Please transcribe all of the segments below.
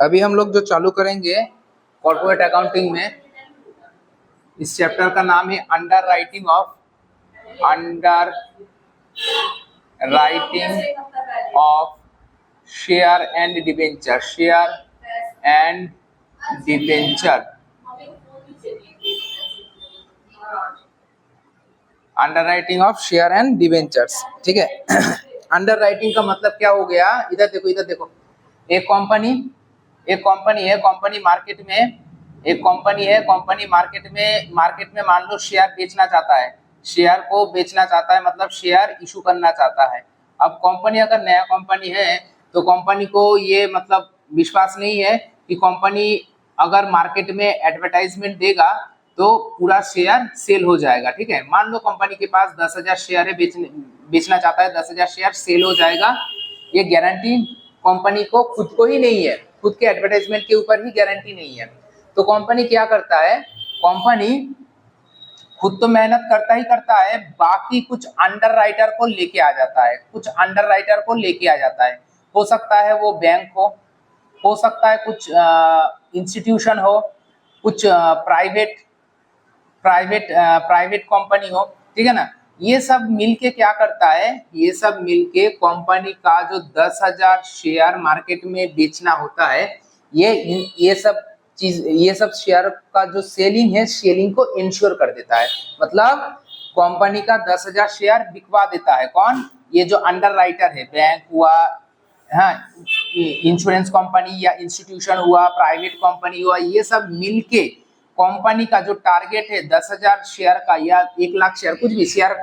अभी हम लोग जो चालू करेंगे कॉर्पोरेट अकाउंटिंग में, इस चैप्टर का नाम है under writing of share and debenture. Under writing of share and debentures, ठीक है। अंडर राइटिंग का मतलब क्या हो गया? इधर देखो, इधर देखो। एक कंपनी है, कंपनी मार्केट में, एक कंपनी है, कंपनी मार्केट में मान लो शेयर बेचना चाहता है, शेयर को बेचना चाहता है, मतलब शेयर इशू करना चाहता है। अब कंपनी अगर नया कंपनी है तो कंपनी को ये मतलब विश्वास नहीं है कि कंपनी अगर मार्केट में एडवर्टाइजमेंट देगा तो पूरा शेयर सेल हो जाएगा, ठीक है। मान लो कंपनी के पास 10,000 शेयर है, बेचना चाहता है, 10,000 शेयर सेल हो जाएगा, ये गारंटी कंपनी को खुद को ही नहीं है, खुद के एडवर्टाइजमेंट के ऊपर ही गारंटी नहीं है। तो कंपनी क्या करता है? कंपनी खुद तो मेहनत करता ही करता है, बाकी कुछ अंडर राइटर को लेके आ जाता है, हो सकता है वो बैंक हो सकता है कुछ इंस्टीट्यूशन हो, कुछ प्राइवेट कंपनी हो, ठीक है ना। ये सब मिलके क्या करता है? ये सब मिलके कंपनी का जो 10,000 शेयर मार्केट में बेचना होता है, ये सब शेयर का जो सेलिंग है, सेलिंग को इंश्योर कर देता है। मतलब कंपनी का 10,000 शेयर बिकवा देता है। कौन? ये जो अंडर राइटर है, बैंक हुआ, हाँ, इंश्योरेंस कंपनी या इंस्टीट्यूशन हुआ, प्राइवेट कंपनी हुआ, ये सब मिलके कंपनी का जो टारगेट है 10,000 शेयर का या 1,00,000 शेयर,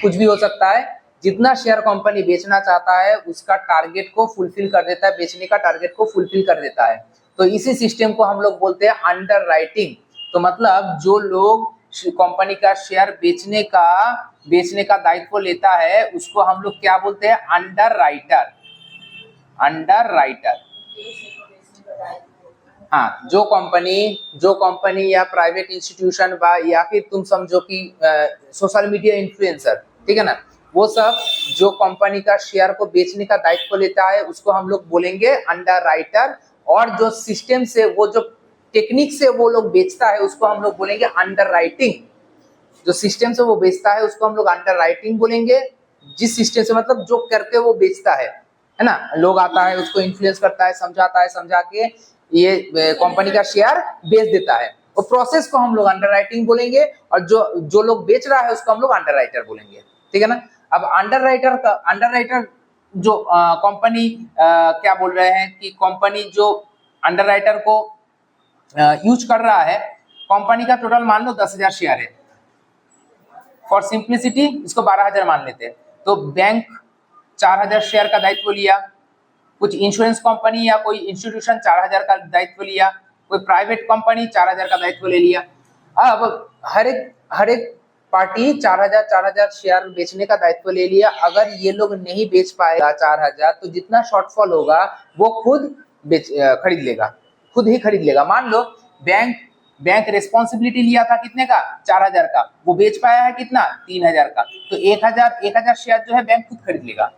कुछ भी हो सकता है, जितना शेयर कंपनी बेचना चाहता है उसका टारगेट को फुलफिल कर देता है, बेचने का टारगेट को फुलफिल कर देता है। तो इसी सिस्टम को हम लोग बोलते हैं अंडर राइटिंग। तो मतलब जो लोग कंपनी का शेयर बेचने का दायित्व लेता है उसको हम लोग क्या बोलते हैं? Under writer. हाँ, जो कंपनी या प्राइवेट इंस्टीट्यूशन या फिर तुम समझो कि सोशल मीडिया इन्फ्लुएंसर, ठीक है ना, वो सब जो कंपनी का शेयर को बेचने का दायित्व लेता है उसको हम लोग बोलेंगे अंडर राइटर। और जो सिस्टम से, वो जो टेक्निक से वो लोग बेचता है उसको हम लोग बोलेंगे अंडर राइटिंग। जो सिस्टम से वो बेचता है उसको हम लोग अंडर राइटिंग बोलेंगे। जिस सिस्टम से मतलब जो करके वो बेचता है ना, लोग आता है उसको इन्फ्लुएंस करता है, समझा के ये कंपनी का शेयर बेच देता है, वो प्रोसेस को हम लोग अंडर राइटिंग बोलेंगे। और जो लोग बेच रहा है उसको हम लोग अंडर राइटर बोलेंगे, ठीक है ना। अब अंडर राइटर जो कंपनी क्या बोल रहे हैं कि कंपनी जो अंडर राइटर को यूज कर रहा है, कंपनी का टोटल मान लो 10,000 शेयर है, फॉर सिंप्लिसिटी इसको 12,000 मान लेते हैं। तो बैंक 4,000 शेयर का दायित्व लिया, कुछ इंश्योरेंस कंपनी या कोई इंस्टीट्यूशन 4,000 का दायित्व लिया, कोई प्राइवेट कंपनी 4,000 का दायित्व ले लिया। अब हर एक पार्टी 4,000 शेयर बेचने का दायित्व ले लिया। अगर ये लोग नहीं बेच पाएगा 4,000, तो जितना शॉर्टफॉल होगा वो खुद खरीद लेगा। मान लो बैंक रेस्पॉन्सिबिलिटी लिया था कितने का? 4,000 का, वो बेच पाया है कितना? 3,000 का, तो 1,000 शेयर जो है बैंक खुद खरीद लेगा।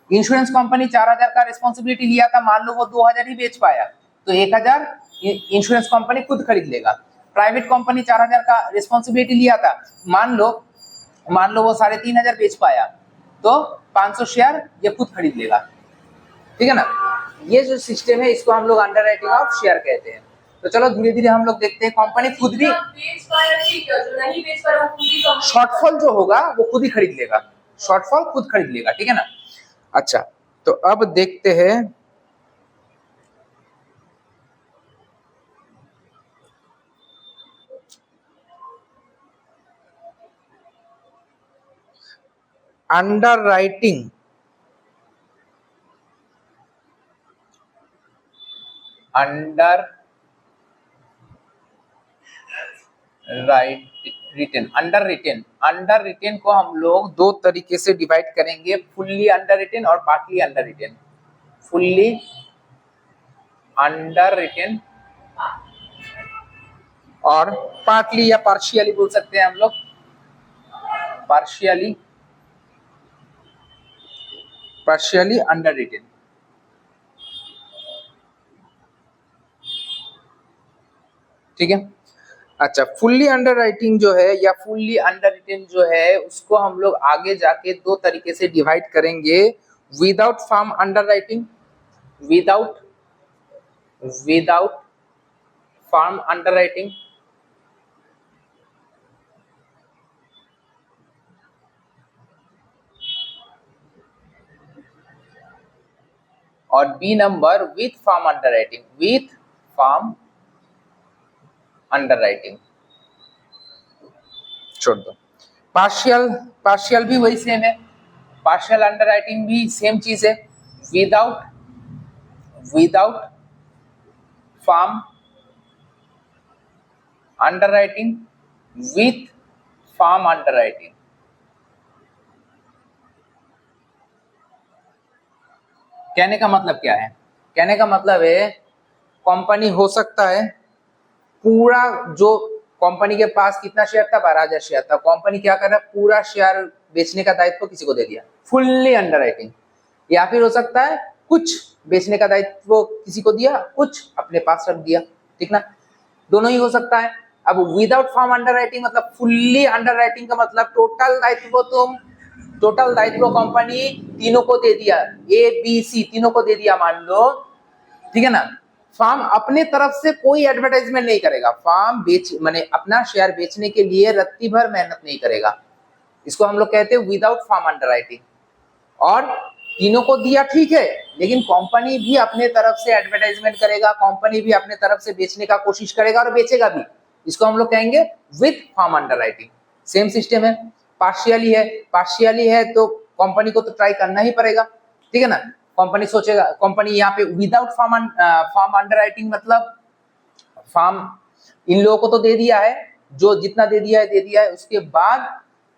इंश्योरेंस कंपनी 4,000 का रिस्पॉन्सिबिलिटी लिया था, मान लो वो 2,000 ही बेच पाया, तो 1,000 इंश्योरेंस कंपनी खुद खरीद लेगा। प्राइवेट कंपनी 4,000 का रिस्पॉन्सिबिलिटी लिया था, मान लो वो 3,500 बेच पाया, तो 500 शेयर ये खुद खरीद लेगा, ठीक है ना। ये जो सिस्टम है इसको हम लोग अंडर राइटिंग ऑफ शेयर कहते हैं। तो चलो धीरे धीरे हम लोग देखते हैं। कंपनी खुद भी शॉर्टफॉल जो होगा वो खुद ही खरीद लेगा, ठीक है ना। अच्छा, तो अब देखते हैं अंडर राइटिंग। अंडर रिटेन को हम लोग दो तरीके से डिवाइड करेंगे, फुल्ली अंडर रिटेन और partly underwritten. Fully underwritten और पार्टली या पार्शियली बोल सकते हैं हम लोग, पार्शियली अंडर रिटेन। ठीक है। अच्छा, फुल्ली अंडर राइटिंग जो है या फुल्ली अंडर रिटेन जो है उसको हम लोग आगे जाके दो तरीके से डिवाइड करेंगे, without firm underwriting, without firm underwriting, और B number with firm underwriting, with firm underwriting. छोड़ दो। पार्शियल भी वही सेम है, पार्शियल अंडर राइटिंग भी सेम चीज है, without firm underwriting, with firm underwriting. कहने का मतलब क्या है? कहने का मतलब है कंपनी हो सकता है पूरा, जो कंपनी के पास कितना शेयर था, 12,000 शेयर था, कंपनी क्या कर रहा है, पूरा शेयर बेचने का दायित्व किसी को दे दिया, फुल्ली अंडर राइटिंग। या फिर हो सकता है कुछ बेचने का दायित्व किसी को दिया, कुछ अपने पास रख दिया, ठीक ना, दोनों ही हो सकता है। अब विदाउट फार्म अंडर राइटिंग मतलब फुल्ली अंडर राइटिंग का मतलब टोटल दायित्व कंपनी तीनों को दे दिया, ए बी सी तीनों को दे दिया मान लो, ठीक है ना। फार्म अपने तरफ से कोई एडवर्टाइजमेंट नहीं करेगा, फार्म माने अपना शेयर बेचने के लिए रत्ती भर मेहनत नहीं करेगा, इसको हम लोग कहते हैं विदाउट फार्म अंडर राइटिंग। और तीनों को दिया ठीक है, लेकिन कंपनी भी अपने तरफ से एडवर्टाइजमेंट करेगा, कंपनी भी अपने तरफ से बेचने का कोशिश करेगा और बेचेगा भी, इसको हम लोग कहेंगे with firm underwriting. Same system है, पार्शियली है तो कंपनी को तो ट्राई करना ही पड़ेगा, ठीक है ना। कंपनी सोचेगा, कंपनी यहाँ पे विदाउट फार्म अंडर राइटिंग मतलब फार्म इन लोगों को तो दे दिया है, जो जितना दे दिया है, उसके बाद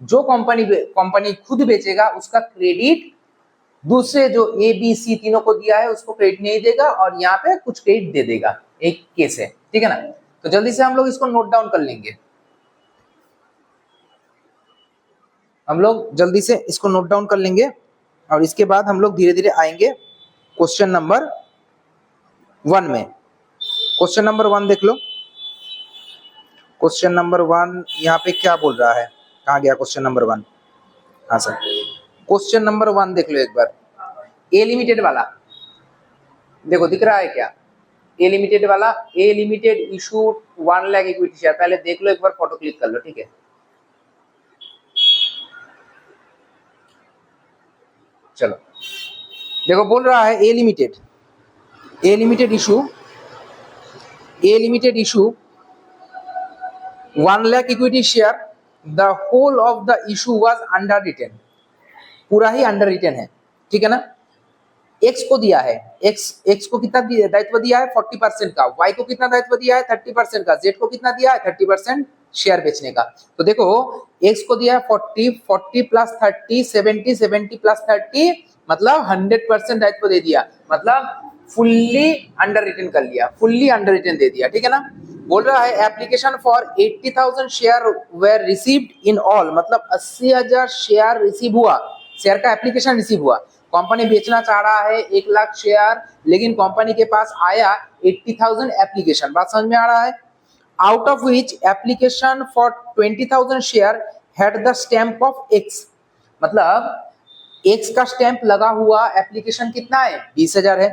जो कंपनी खुद बेचेगा उसका क्रेडिट दूसरे जो ए बी सी तीनों को दिया है उसको क्रेडिट नहीं देगा, और यहाँ पे कुछ क्रेडिट दे देगा, एक केस है, ठीक है ना। तो जल्दी से हम लोग इसको नोट डाउन कर लेंगे, और इसके बाद हम लोग धीरे धीरे आएंगे क्वेश्चन नंबर 1 में। क्वेश्चन नंबर 1 देख लो। क्वेश्चन नंबर 1 यहाँ पे क्या बोल रहा है, कहाँ गया क्वेश्चन नंबर 1? हाँ सर, क्वेश्चन नंबर 1 देख लो एक बार। ए लिमिटेड वाला देखो, दिख रहा है क्या? ए लिमिटेड वाला, A limited issue 1 lakh equity share, पहले देख लो एक बार, फोटो क्लिक कर लो, ठीक है। चलो देखो, बोल रहा है A limited issue 1 lakh equity share, the whole of the issue was underwritten, पूरा ही अंडर रिटेन है, ठीक है ना। एक्स को दिया है, एक्स को कितना दायित्व दिया है, 40% का, वाई को कितना दायित्व दिया है, 30% का, जेड को कितना दिया है, 30% शेयर बेचने का। तो देखो एक्स को दिया है 40 प्लस 30 70 प्लस 30 मतलब 100% दायित्व दे दिया, मतलब फुल्ली अंडर रिटेन कर लिया, फुल्ली अंडर रिटेन दे दिया, ठीक है ना। बोल रहा है application for 80,000 share were received in all, मतलब 80,000 शेयर रिसीव हुआ, शेयर का एप्लीकेशन रिसीव हुआ। कंपनी बेचना चाह रहा है 1 लाख शेयर, लेकिन कंपनी के पास आया 80,000 एप्लीकेशन, बात समझ में आ रहा है। Out of which application for 20,000 share had the stamp of X, मतलब एक्स का स्टैंप लगा हुआ एप्लीकेशन कितना है, 20,000 है।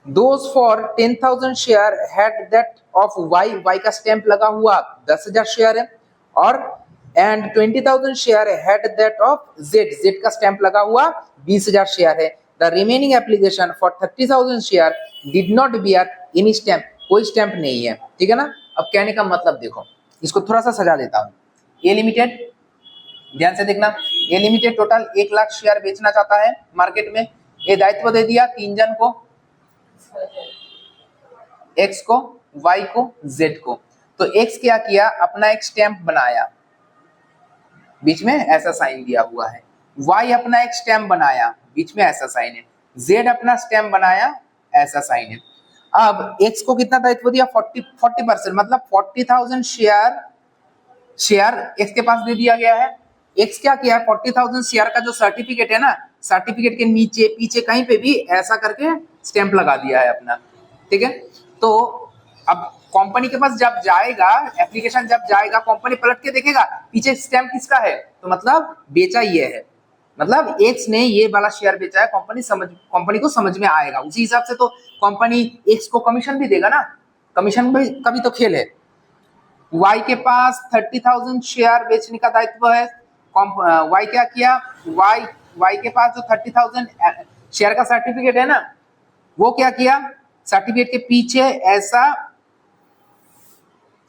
Those for 10,000 share had that of Y, Y का स्टैंप लगा हुआ 10,000 शेयर है, और and 20,000 share had that of Z, Z का स्टैंप लगा हुआ 20,000 शेयर है। The remaining application for 30,000 share did not bear any stamp, कोई स्टैंप नहीं है, ठीक है ना। अब कहने का मतलब देखो, इसको थोड़ा सा सजा देता हूं। ए लिमिटेड, ध्यान से देखना, ए लिमिटेड टोटल 1 लाख शेयर बेचना चाहता है मार्केट में, ये दायित्व दे दिया 3 जन को, एक्स को, वाई को, जेड को। तो एक्स क्या किया, अपना एक स्टैंप बनाया, बीच में ऐसा साइन दिया हुआ है, वाई अपना एक स्टैंप बनाया, बीच में ऐसा साइन है, जेड अपना स्टैंप बनाया, ऐसा साइन है। अब एक्स को कितना दायित्व दिया, 40%, मतलब 40,000 शेयर एक्स के पास दे दिया गया है। एक्स क्या किया, 40,000 शेयर का जो सर्टिफिकेट है ना, सर्टिफिकेट के नीचे पीछे कहीं पे भी ऐसा करके स्टैंप लगा दिया है अपना, ठीक है। तो अब कंपनी के पास जब जाएगा, एप्लीकेशन जब जाएगा, कंपनी पलट के देखेगा पीछे स्टैम्प किसका है, तो मतलब बेचा ये है, मतलब एक्स ने ये वाला शेयर बेचा है, कंपनी को समझ में आएगा। उसी हिसाब से तो कंपनी एक्स को कमीशन भी देगा ना, कमीशन भी कभी तो खेल है। वाई के पास 30,000 शेयर बेचने का दायित्व है, वाई क्या किया, वाई के पास जो 30,000 शेयर का सर्टिफिकेट है ना, वो क्या किया, सर्टिफिकेट के पीछे ऐसा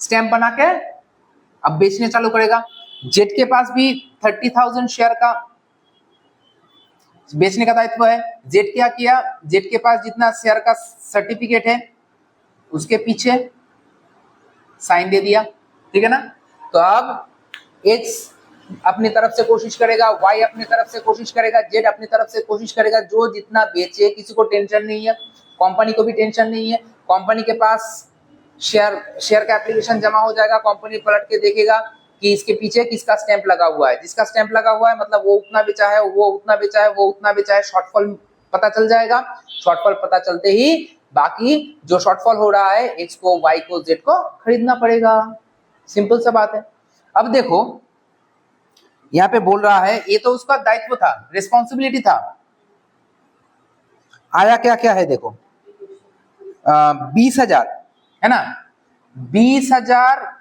स्टैम्प बना के अब बेचने चालू करेगा। जेड के पास भी 30,000 शेयर का बेचने का दायित्व है। जेड क्या किया, जेड के पास जितना शेयर का सर्टिफिकेट है उसके पीछे साइन दे दिया, ठीक है ना। तो अब एक्स अपनी तरफ से कोशिश करेगा, वाई अपनी तरफ से कोशिश करेगा, जेड अपनी तरफ से कोशिश करेगा, जो जितना बेचे किसी को टेंशन नहीं है, कंपनी को भी टेंशन नहीं है। कंपनी के पास शेयर का एप्लीकेशन जमा हो जाएगा, कंपनी पलट के देखेगा कि इसके पीछे किसका स्टैंप लगा हुआ है, जिसका स्टैंप लगा हुआ है मतलब वो उतना बेचा है, वो उतना बेचा है, वो उतना बेचा है, शॉर्टफॉल पता चल जाएगा। शॉर्टफॉल पता चलते ही बाकी जो शॉर्टफॉल हो रहा है एक्स को, वाई को, जेड को खरीदना पड़ेगा। सिंपल सा बात है। अब देखो यहाँ पे बोल रहा है, ये तो उसका दायित्व था, रिस्पॉन्सिबिलिटी था। आया क्या क्या है देखो, 20,000 है ना, 20,000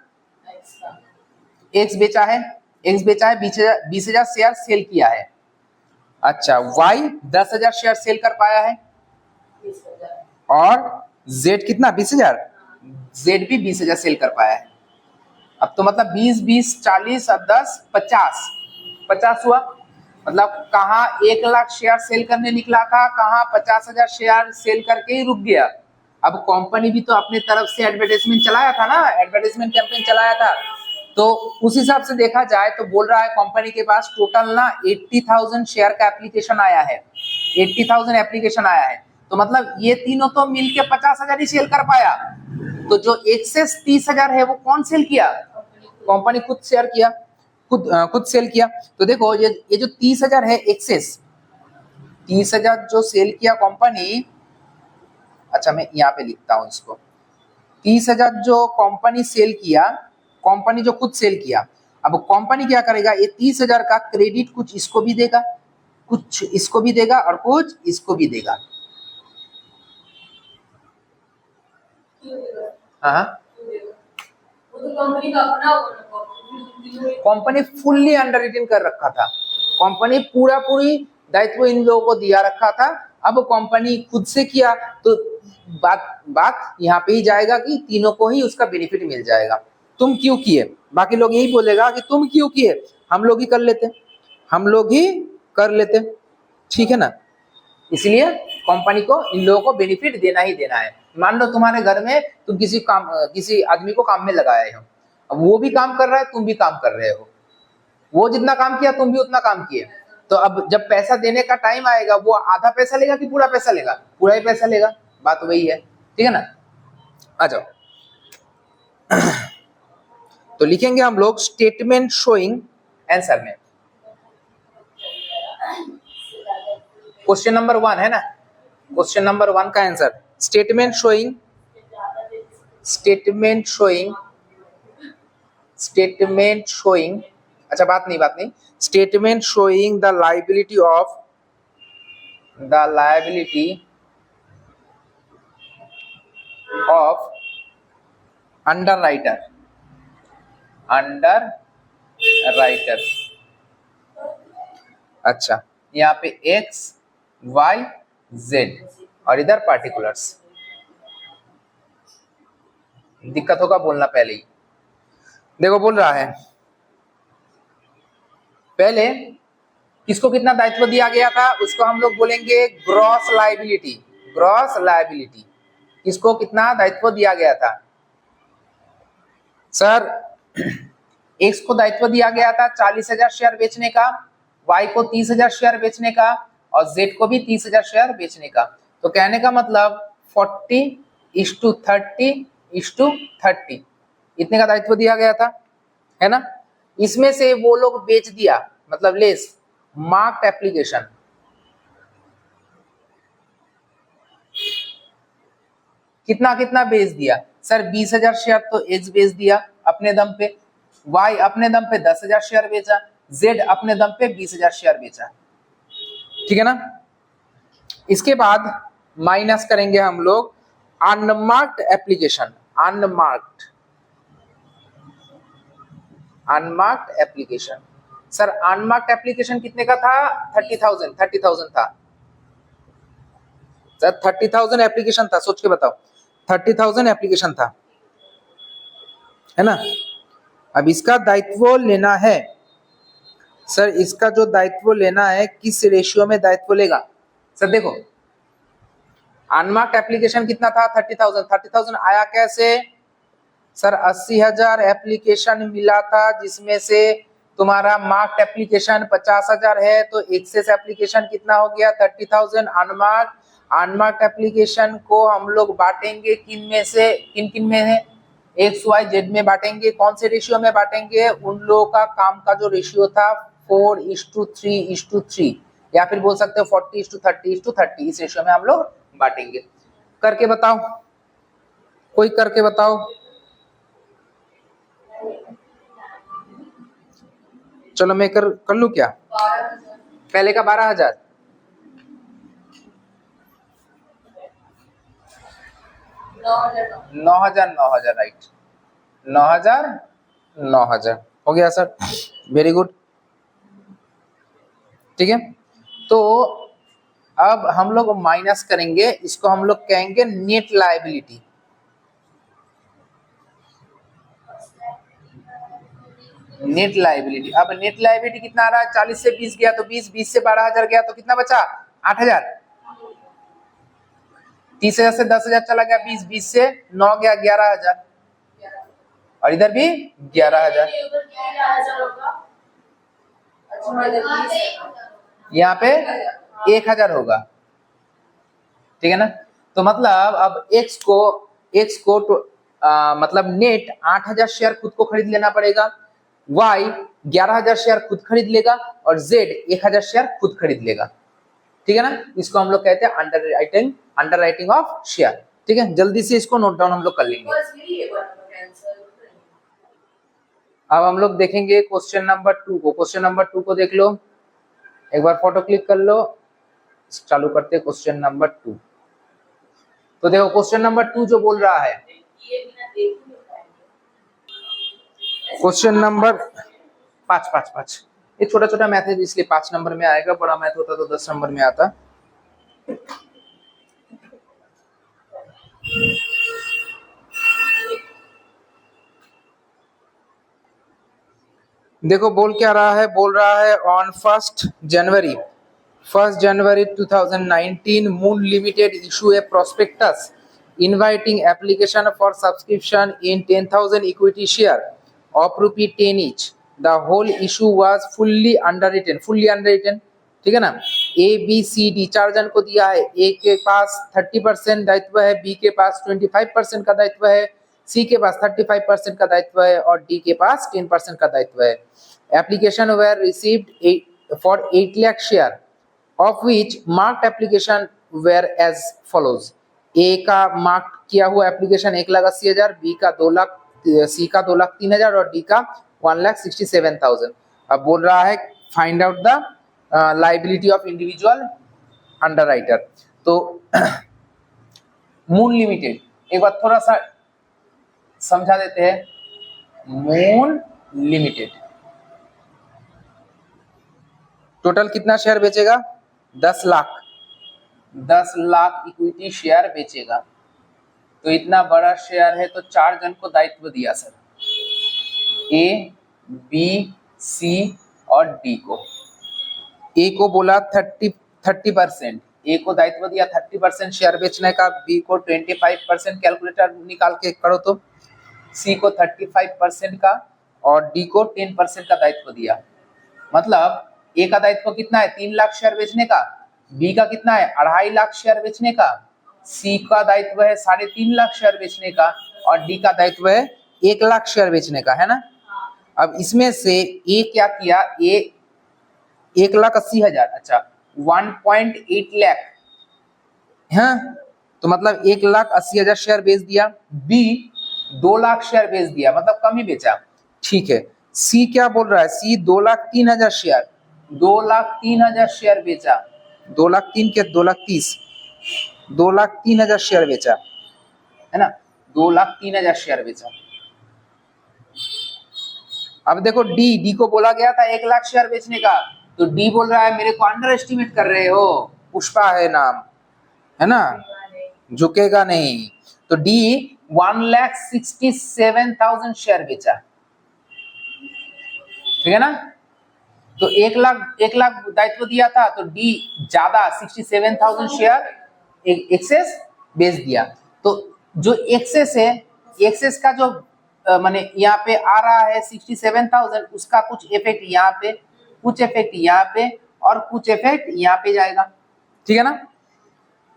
एक्स बेचा है, एक्स बेचा है, 20,000 शेयर सेल किया है। अच्छा, वाई 10,000 शेयर सेल कर पाया है, और जेड कितना, 20,000, जेड भी 20,000 सेल कर पाया है। अब तो मतलब 20 20 40 और 10 50 हुआ, मतलब कहाँ 1,00,000 शेयर सेल करने निकला था, कहाँ 50,000 शेयर सेल करके ही रुक गया। अब कंपनी भी तो अपनी तरफ से एडवर्टाइजमेंट चलाया था ना, एडवर्टाइजमेंट कैंपेन चलाया था, तो उस हिसाब से देखा जाए तो बोल रहा है कंपनी के पास टोटल ना 80,000 शेयर का एप्लीकेशन आया है, 80,000 एप्लीकेशन आया है, तो मतलब ये तीनों तो मिलके 50,000 ही सेल कर पाया। तो जो एक्सेस 30,000 है वो कौन सेल किया, कंपनी खुद शेयर किया, खुद सेल किया। तो देखो ये जो 30,000 है एक्सेस, 30,000 जो सेल किया कंपनी, अच्छा मैं यहाँ पे लिखता हूँ इसको, 30,000 जो कंपनी सेल किया, कंपनी जो खुद सेल किया, अब कंपनी क्या करेगा, ये 30,000 का क्रेडिट कुछ इसको भी देगा, कुछ इसको भी देगा, और कुछ इसको भी देगा। हाँ, कंपनी फुल्ली अंडर रिटेन कर रखा था, कंपनी पूरी दायित्व इन लोगों को दिया रखा था। अब कंपनी खुद से किया तो बात यहाँ पे ही जाएगा कि तीनों को ही उसका बेनिफिट मिल जाएगा। तुम क्यों किए, बाकी लोग यही बोलेगा कि तुम क्यों किए, हम लोग ही कर लेते, हम लोग ही कर लेते, ठीक है ना। इसलिए कंपनी को इन लोगों को बेनिफिट देना ही देना है। मान लो तुम्हारे घर में तुम किसी आदमी को काम में लगाए हो, अब वो भी काम कर रहा है, तुम भी काम कर रहे हो, वो जितना काम किया तुम भी उतना काम किए, तो अब जब पैसा देने का टाइम आएगा वो आधा पैसा लेगा कि पूरा पैसा लेगा, पूरा ही पैसा लेगा, बात वही है, ठीक है ना। आ जाओ तो लिखेंगे हम लोग स्टेटमेंट शोइंग आंसर में, क्वेश्चन नंबर 1 है ना, क्वेश्चन नंबर 1 का आंसर स्टेटमेंट शोइंग, अच्छा बात नहीं, statement showing the liability of underwriter, अच्छा यहाँ पे एक्स वाई जेड और इधर पार्टिकुलर्स, दिक्कत होगा बोलना पहले ही। देखो बोल रहा है पहले किसको कितना दायित्व दिया गया था, उसको हम लोग बोलेंगे ग्रॉस लायबिलिटी, किसको कितना दायित्व दिया गया था। सर एक्स को दायित्व दिया गया था 40,000 शेयर बेचने का, वाई को 30,000 शेयर बेचने का, और जेड को भी 30,000 शेयर बेचने का। तो कहने का मतलब 40:30:30 इतने का दायित्व दिया गया था, है ना। इसमें से वो लोग बेच दिया, मतलब लेस मार्क्ड एप्लीकेशन, कितना कितना बेच दिया सर? 20,000 शेयर तो एक्स बेच दिया अपने दम पे, वाई अपने दम पे 10,000 शेयर बेचा, जेड अपने दम पे 20,000 शेयर बेचा। ठीक है ना? इसके बाद माइनस करेंगे हम लोग unmarked application. Unmarked application sir, unmarked application कितने का था? 30,000 था सर, 30,000 एप्लीकेशन था। सोच के बताओ, 30,000 एप्लीकेशन था, है ना? अब इसका दायित्व लेना है सर, इसका जो दायित्व लेना है किस रेशियो में दायित्व लेगा सर? देखो अनमार्क्ड एप्लीकेशन कितना था? 30,000 आया कैसे सर? 80,000 एप्लीकेशन मिला था, जिसमें से तुम्हारा मार्क्ड एप्लीकेशन 50,000 है, तो एक्सेस एप्लीकेशन कितना हो गया? 30,000 अनमार्क्ड एप्लीकेशन को हम लोग बांटेंगे किन में से? किन में है? एक्स वाई जेड में बांटेंगे। कौन से रेशियो में बांटेंगे? उन लोगों का काम का जो रेशियो था 4:3:3, या फिर बोल सकते हो 40:30:30, इस रेशियो में हम लोग बांटेंगे। करके बताओ, कोई करके बताओ। चलो मैं कर लूं क्या? पहले का 12,000, 9,000 राइट, 9,000 हो गया सर, वेरी गुड। ठीक है, तो अब हम लोग माइनस करेंगे, इसको हम लोग कहेंगे नेट लायबिलिटी। नेट लायबिलिटी, अब नेट लायबिलिटी कितना आ रहा है? 40 से 20 गया तो 20 से 12,000 गया तो कितना बचा? 8,000। 30,000 से 10,000 चला गया, 20 से 9 गया, 11,000, और इधर भी 11,000। यहाँ पे 1,000 होगा। ठीक है ना? तो मतलब अब x को मतलब नेट 8,000 शेयर खुद को खरीद लेना पड़ेगा, y 11,000 शेयर खुद खरीद लेगा, और z 1,000 शेयर खुद खरीद लेगा। ठीक है ना? इसको हम लोग कहते हैं अंडर राइटिंग ऑफ शेयर। ठीक है, जल्दी से इसको नोट डाउन हम लोग कर लेंगे। अब हम लोग देखेंगे क्वेश्चन नंबर 2 को। क्वेश्चन नंबर 2 को देख लो, एक बार फोटो क्लिक कर लो, चालू करते हैं क्वेश्चन नंबर 2। तो देखो क्वेश्चन नंबर 2 जो बोल रहा है, क्वेश्चन नंबर 5, ये छोटा छोटा मैथ है इसलिए 5 नंबर में आएगा, बड़ा मैथ होता तो 10 नंबर में आता। देखो बोल क्या रहा है, बोल रहा है on 1 January 2019 moon limited issue A prospectus inviting application for subscription in 10,000 equity share of ₹10 each. The whole issue was fully underwritten। ठीक है ना? ए बी सी डी 4 जन को दिया है, ए के पास 30% दायित्व है, बी के पास 25% का दायित्व है, सी के पास 35% का दायित्व है, और डी के पास 10% का दायित्व है। Application were received for 8 lakh share of which marked application were as follows. A का मार्क किया हुआ एप्लीकेशन 1,80,000, बी का 2 लाख, सी का 2,03,000 और डी का 1,67,000। अब बोल रहा है find out the liability of individual underwriter. तो मून लिमिटेड, एक बार थोड़ा सा समझा देते हैं। मून लिमिटेड टोटल कितना शेयर बेचेगा? 10 लाख इक्विटी शेयर बेचेगा। तो इतना बड़ा शेयर है तो 4 जन को दायित्व दिया सर, ए बी सी और डी को। ए को बोला 30%, ए को दायित्व दिया 30% शेयर बेचने का, बी को 25%, कैलकुलेटर निकाल के करो तो, सी को 35% का और डी को 10% का दायित्व दिया। मतलब ए का दायित्व कितना है? 3 लाख शेयर बेचने का, बी का कितना है? 2.5 लाख शेयर बेचने का, सी का दायित्व है 3.5 लाख शेयर बेचने का, और डी का दायित्व है 1 लाख शेयर बेचने का, है ना? अब इसमें से ए क्या किया? ए 1,80,000, अच्छा 1.8 लाख, हाँ तो मतलब 1,80,000 शेयर बेच दिया। बी 2 लाख शेयर बेच दिया, मतलब कम ही बेचा। ठीक है। सी क्या बोल रहा है, सी 2,03,000 शेयर, 2,03,000 शेयर बेचा। 2,03,000 क्या 2,30,000, 2,03,000 शेयर बेचा, है ना, 2,03,000 शेयर बेचा। अब देखो डी को बोला गया था 1 लाख शेयर बेचने का, तो डी बोल रहा है मेरे को अंडर एस्टिमेट कर रहे हो, पुष्पा है नाम, है ना, झुकेगा नहीं। तो डी 1,67,000 शेयर बेचा, ठीक है ना। तो 1 लाख दायित्व दिया था, तो डी ज्यादा 67,000 शेयर एक्सेस बेच दिया। तो जो एक्सेस है, एक्सेस का जो माने यहाँ पे आ रहा है 67,000, उसका कुछ इफेक्ट यहाँ पे, कुछ इफेक्ट यहाँ पे, और कुछ इफेक्ट यहाँ पे जाएगा, ठीक है ना।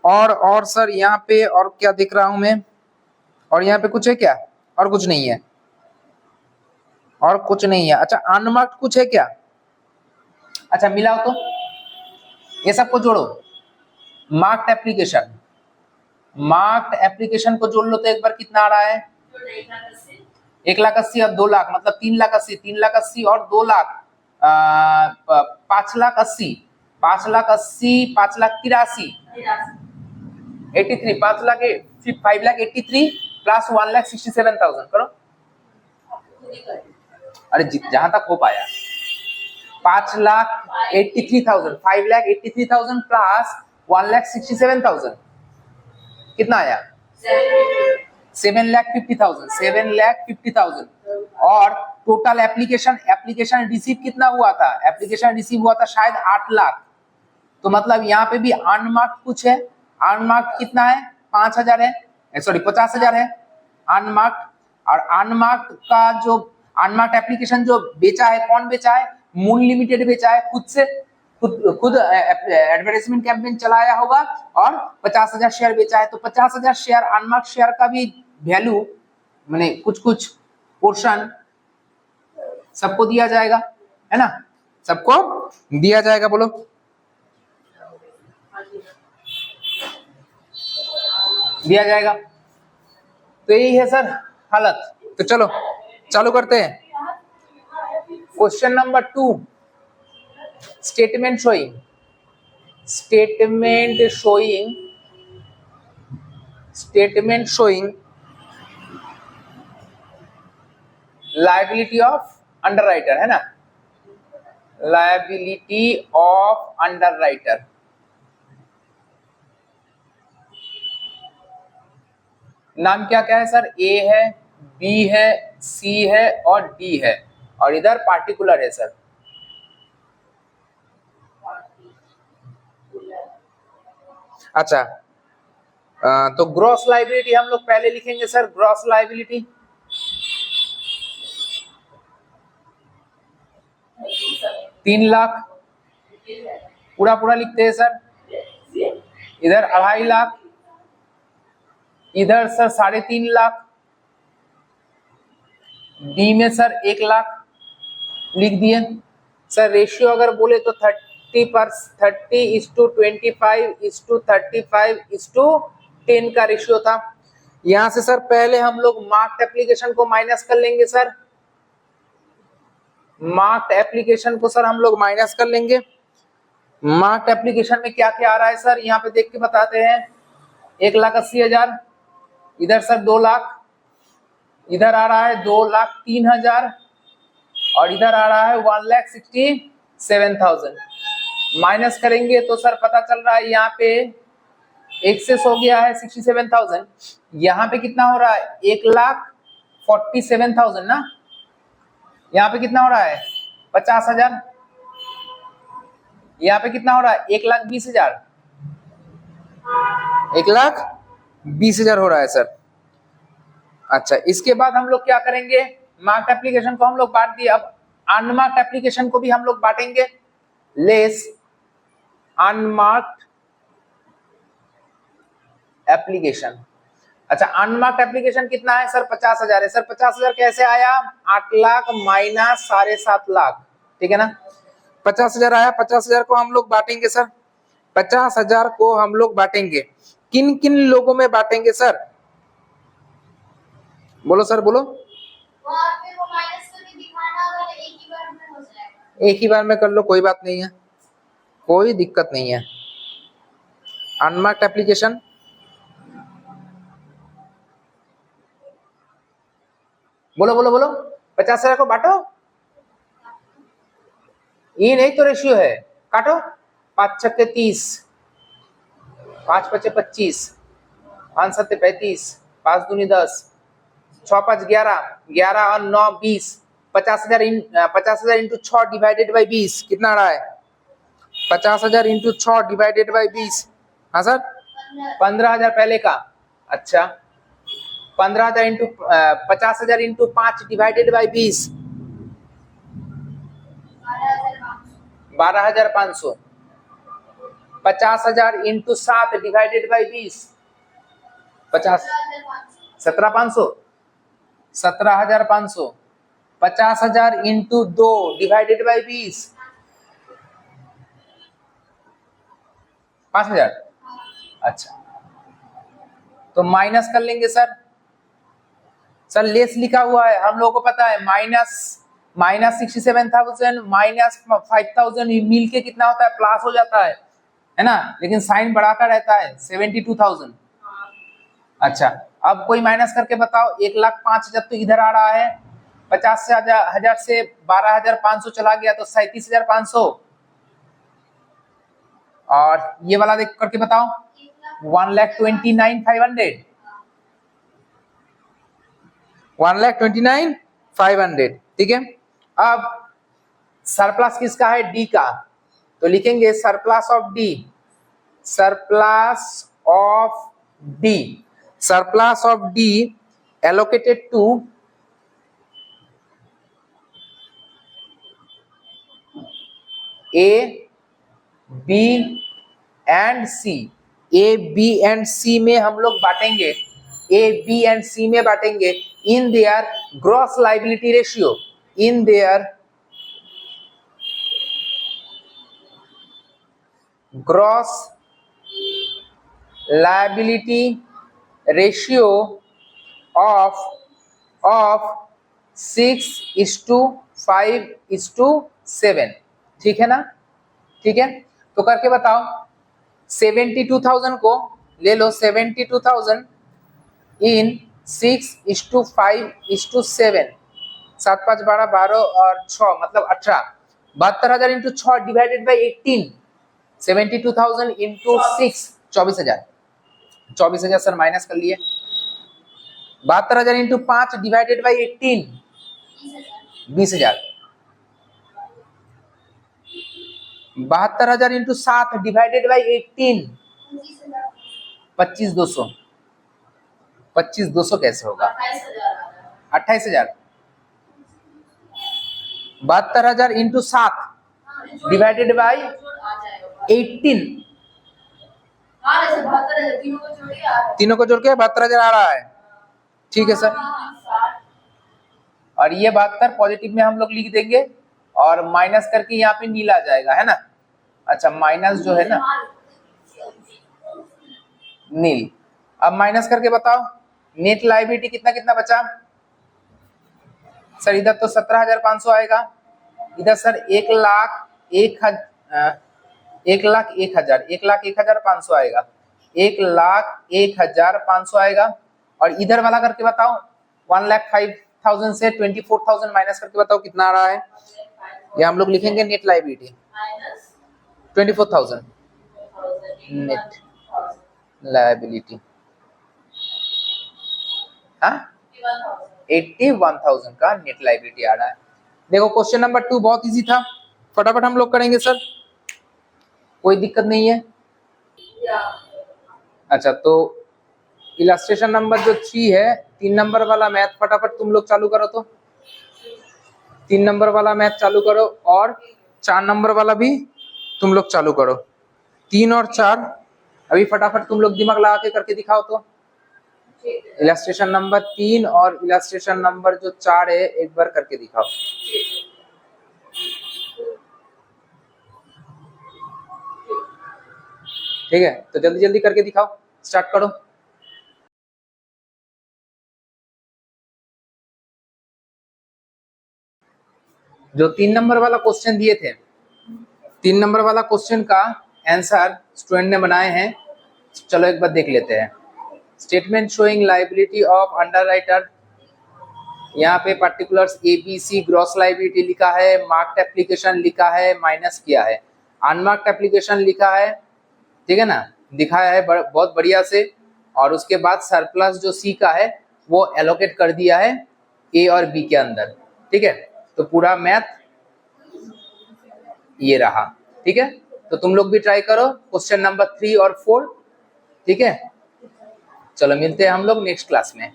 और सर यहाँ पे और क्या देख रहा हूं मैं, और यहाँ पे कुछ है क्या, और कुछ नहीं है, और कुछ नहीं है। अच्छा अनमार्क्ड कुछ है क्या, अच्छा मिलाओ तो, ये सबको जोड़ो। मार्क्ड एप्लीकेशन, मार्क्ड एप्लीकेशन को जोड़ लो तो एक बार कितना आ रहा है, 1,80,000 और 2 लाख, मतलब 3,80,000, 3,80,000 और 2 लाख 5,80,000, 5,80,000, 5,83,000, 83, 5,83 प्लस 1,67,000 करो। अरे जहां तक हो पाया, 5,83,000, 5,83,000 प्लस 1,67,000 कितना आया, 7,50,000, 7,50,000। और टोटल एप्लीकेशन रिसीव कितना हुआ था, एप्लीकेशन रिसीव हुआ था शायद 8 लाख। तो मतलब यहाँ पे भी अनमार्क्ड कुछ है, अनमार्क्ड कितना है, 5,000 है, सॉरी 50,000 है अनमार्क्ड। और अनमार्क्ड का जो अनमार्क्ड एप्लीकेशन जो बेचा है, कौन बेचा है, मून लिमिटेड बेचा है, खुद से, खुद एडवर्टाइजमेंट कैंपेन चलाया होगा और 50,000 शेयर बेचा है। तो 50,000 शेयर अनमार्क्ड शेयर का भी वैल्यू माने कुछ पोर्शन सबको दिया जाएगा, है ना, सबको दिया जाएगा, बोलो। दिया जाएगा। तो यही है सर हालत। तो चलो चालू करते हैं। Question number 2, statement showing, statement showing liability of underwriter, है ना, लायबिलिटी ऑफ अंडरराइटर। नाम क्या क्या है सर, ए है, बी है, सी है और डी है, और इधर पार्टिकुलर है सर। अच्छा तो ग्रॉस लायबिलिटी हम लोग पहले लिखेंगे सर, ग्रॉस लायबिलिटी 3 लाख, पूरा लिखते हैं सर। इधर 2.5 लाख, इधर सर 3.5 लाख, डी में सर 1 लाख लिख दिए सर। रेशियो अगर बोले तो 30:25:35:35:10 का रेशियो था। यहां से सर पहले हम लोग मार्क्ड एप्लीकेशन को माइनस कर लेंगे सर, मार्क्ड एप्लीकेशन को सर हम लोग माइनस कर लेंगे। मार्क्ड एप्लीकेशन में क्या क्या आ रहा है सर, यहाँ पे देख के बताते हैं। 1,80,000, इधर सर 2 लाख, इधर आ रहा है 2,03,000 और इधर आ रहा है 1,67,000। माइनस करेंगे तो सर पता चल रहा है यहाँ पे एक्सेस हो गया है 67,000। यहाँ पे कितना हो रहा है, 1,47,000 ना, यहाँ पे कितना हो रहा है 50,000, यहाँ पे कितना हो रहा है 1,20,000, 1,20,000 हो रहा है सर। अच्छा इसके बाद हम लोग क्या करेंगे, मार्क्ड एप्लीकेशन को हम लोग बांट दिए, अब अनमार्क्ड एप्लीकेशन को भी हम लोग बांटेंगे। लेस अनमार्क्ड एप्लीकेशन, अच्छा अनमार्क्ड एप्लीकेशन कितना है सर, 50,000 है सर। 50,000 कैसे आया, 8 लाख माइनस 7.5 लाख, ठीक है ना। 50,000 आया, 50,000 को हम लोग बांटेंगे सर, 50,000 को हम लोग बांटेंगे। किन किन लोगों में बांटेंगे सर? बोलो सर बोलो। वहाँ पे वो माइनस करके दिखाना, अगर एक ही बार में हो जाएगा। एक ही बार में कर लो, कोई बात नहीं है, कोई दिक्कत नहीं है। अनमार्क्ड एप्लीकेशन, बोलो बोलो बोलो। 50,000 को बांटो, ये नहीं तो रेशियो है, काटो। 5 छक्के 30, 5 पचे 25, 5 सत्ते 35, 5 दूनी 10, 6 5 11, 11 और 9 20। 50,000 इंटू 6 डिवाइडेड बाई 20 कितना आ रहा है? 50,000 इंटू 6 डिवाइडेड बाई 20, हाँ सर 15,000 पहले का। अच्छा 15,000 into 50,000 into 5 divided by 20, 12,500। 50,000 into 7 divided by 20, 50, 17,500, 17,500। 50,000 into 2 divided by 20, 5,000। अच्छा तो माइनस कर लेंगे सर। सर लेस लिखा हुआ है, हम लोगों को पता है माइनस 67,000 माइनस 5,000 मिल के कितना होता है? प्लस हो जाता है ना, लेकिन साइन बढ़ाता रहता है 72,000। अच्छा अब कोई माइनस करके बताओ। 1,05,000 तो इधर आ रहा है, 50,000 से 12,500 चला गया तो 37,500। और ये वाला देख करके बताओ, 1,29,500, 1,29,500। ठीक है, अब सरप्लस किसका है? डी का, तो लिखेंगे surplus of D, surplus of D, surplus of D allocated to A B and C. A B and C में हम लोग बांटेंगे, ए बी एंड सी में बांटेंगे in their gross liability ratio, in their gross liability ratio of 6:5:7। ठीक है ना? ठीक है, तो करके बताओ। 72,000 को ले लो, 72,000 इन 6:5:7, 7 5 12 12 और 6 मतलब 18। 72,000 into 6 divided by 18, 72,000 into 6 24,000। 24,000 sir minus कर लिए। 72,000 into 5 divided by 18, 20,000। 72,000 into 7 divided by 18, 25,200। 25,200 कैसे होगा? 28,000। 72,000 इंटू 7 डिवाइडेड बाई 18, तीनों को जोड़ के 72,000 आ रहा है। ठीक है सर, और ये 72 पॉजिटिव में हम लोग लिख देंगे और माइनस करके यहाँ पे नीला आ जाएगा, है ना। अच्छा माइनस जो है ना नील। अब माइनस करके बताओ नेट लायबिलिटी कितना कितना बचा? सर इधर तो 17,500 आएगा, इधर सर 1,01,500 आएगा, 1,01,500 आएगा। और इधर वाला करके बताओ 1,05,000 से 24,000 माइनस करके बताओ कितना आ रहा है? ये हम लोग लिखेंगे नेट लायबिलिटी 24,000 नेट लायबिलिटी, हाँ 81,000 का नेट लायबिलिटी आ रहा है। देखो क्वेश्चन नंबर 2 बहुत इजी था, फटाफट हम लोग करेंगे सर, कोई दिक्कत नहीं है। अच्छा तो इलस्ट्रेशन नंबर जो 3 है, 3 नंबर वाला मैथ फटाफट तुम लोग चालू करो। तो 3 नंबर वाला मैथ चालू करो और 4 नंबर वाला भी तुम लोग चालू करो। 3 और 4 अभी फटाफट तुम लोग दिमाग लगा के करके दिखाओ। तो इलस्ट्रेशन नंबर 3 और इलस्ट्रेशन नंबर जो 4 है एक बार करके दिखाओ। ठीक है, तो जल्दी जल्दी करके दिखाओ। स्टार्ट करो। जो 3 नंबर वाला क्वेश्चन दिए थे, 3 नंबर वाला क्वेश्चन का आंसर स्टूडेंट ने बनाए हैं, चलो एक बार देख लेते हैं। Statement showing liability of underwriter, यहाँ पे पर्टिकुलर्स ABC ग्रॉस लाइबिलिटी लिखा है, मार्क्ड एप्लीकेशन लिखा है, माइनस किया है, अनमार्क्ड एप्लीकेशन लिखा है, ठीक है ना, दिखाया है बहुत बढ़िया से। और उसके बाद सरप्लस जो C का है वो एलोकेट कर दिया है A और B के अंदर, ठीक है। तो पूरा मैथ ये रहा, ठीक है। तो तुम लोग भी ट्राई करो क्वेश्चन नंबर 3 और 4, ठीक है। चलो मिलते हैं हम लोग नेक्स्ट क्लास में।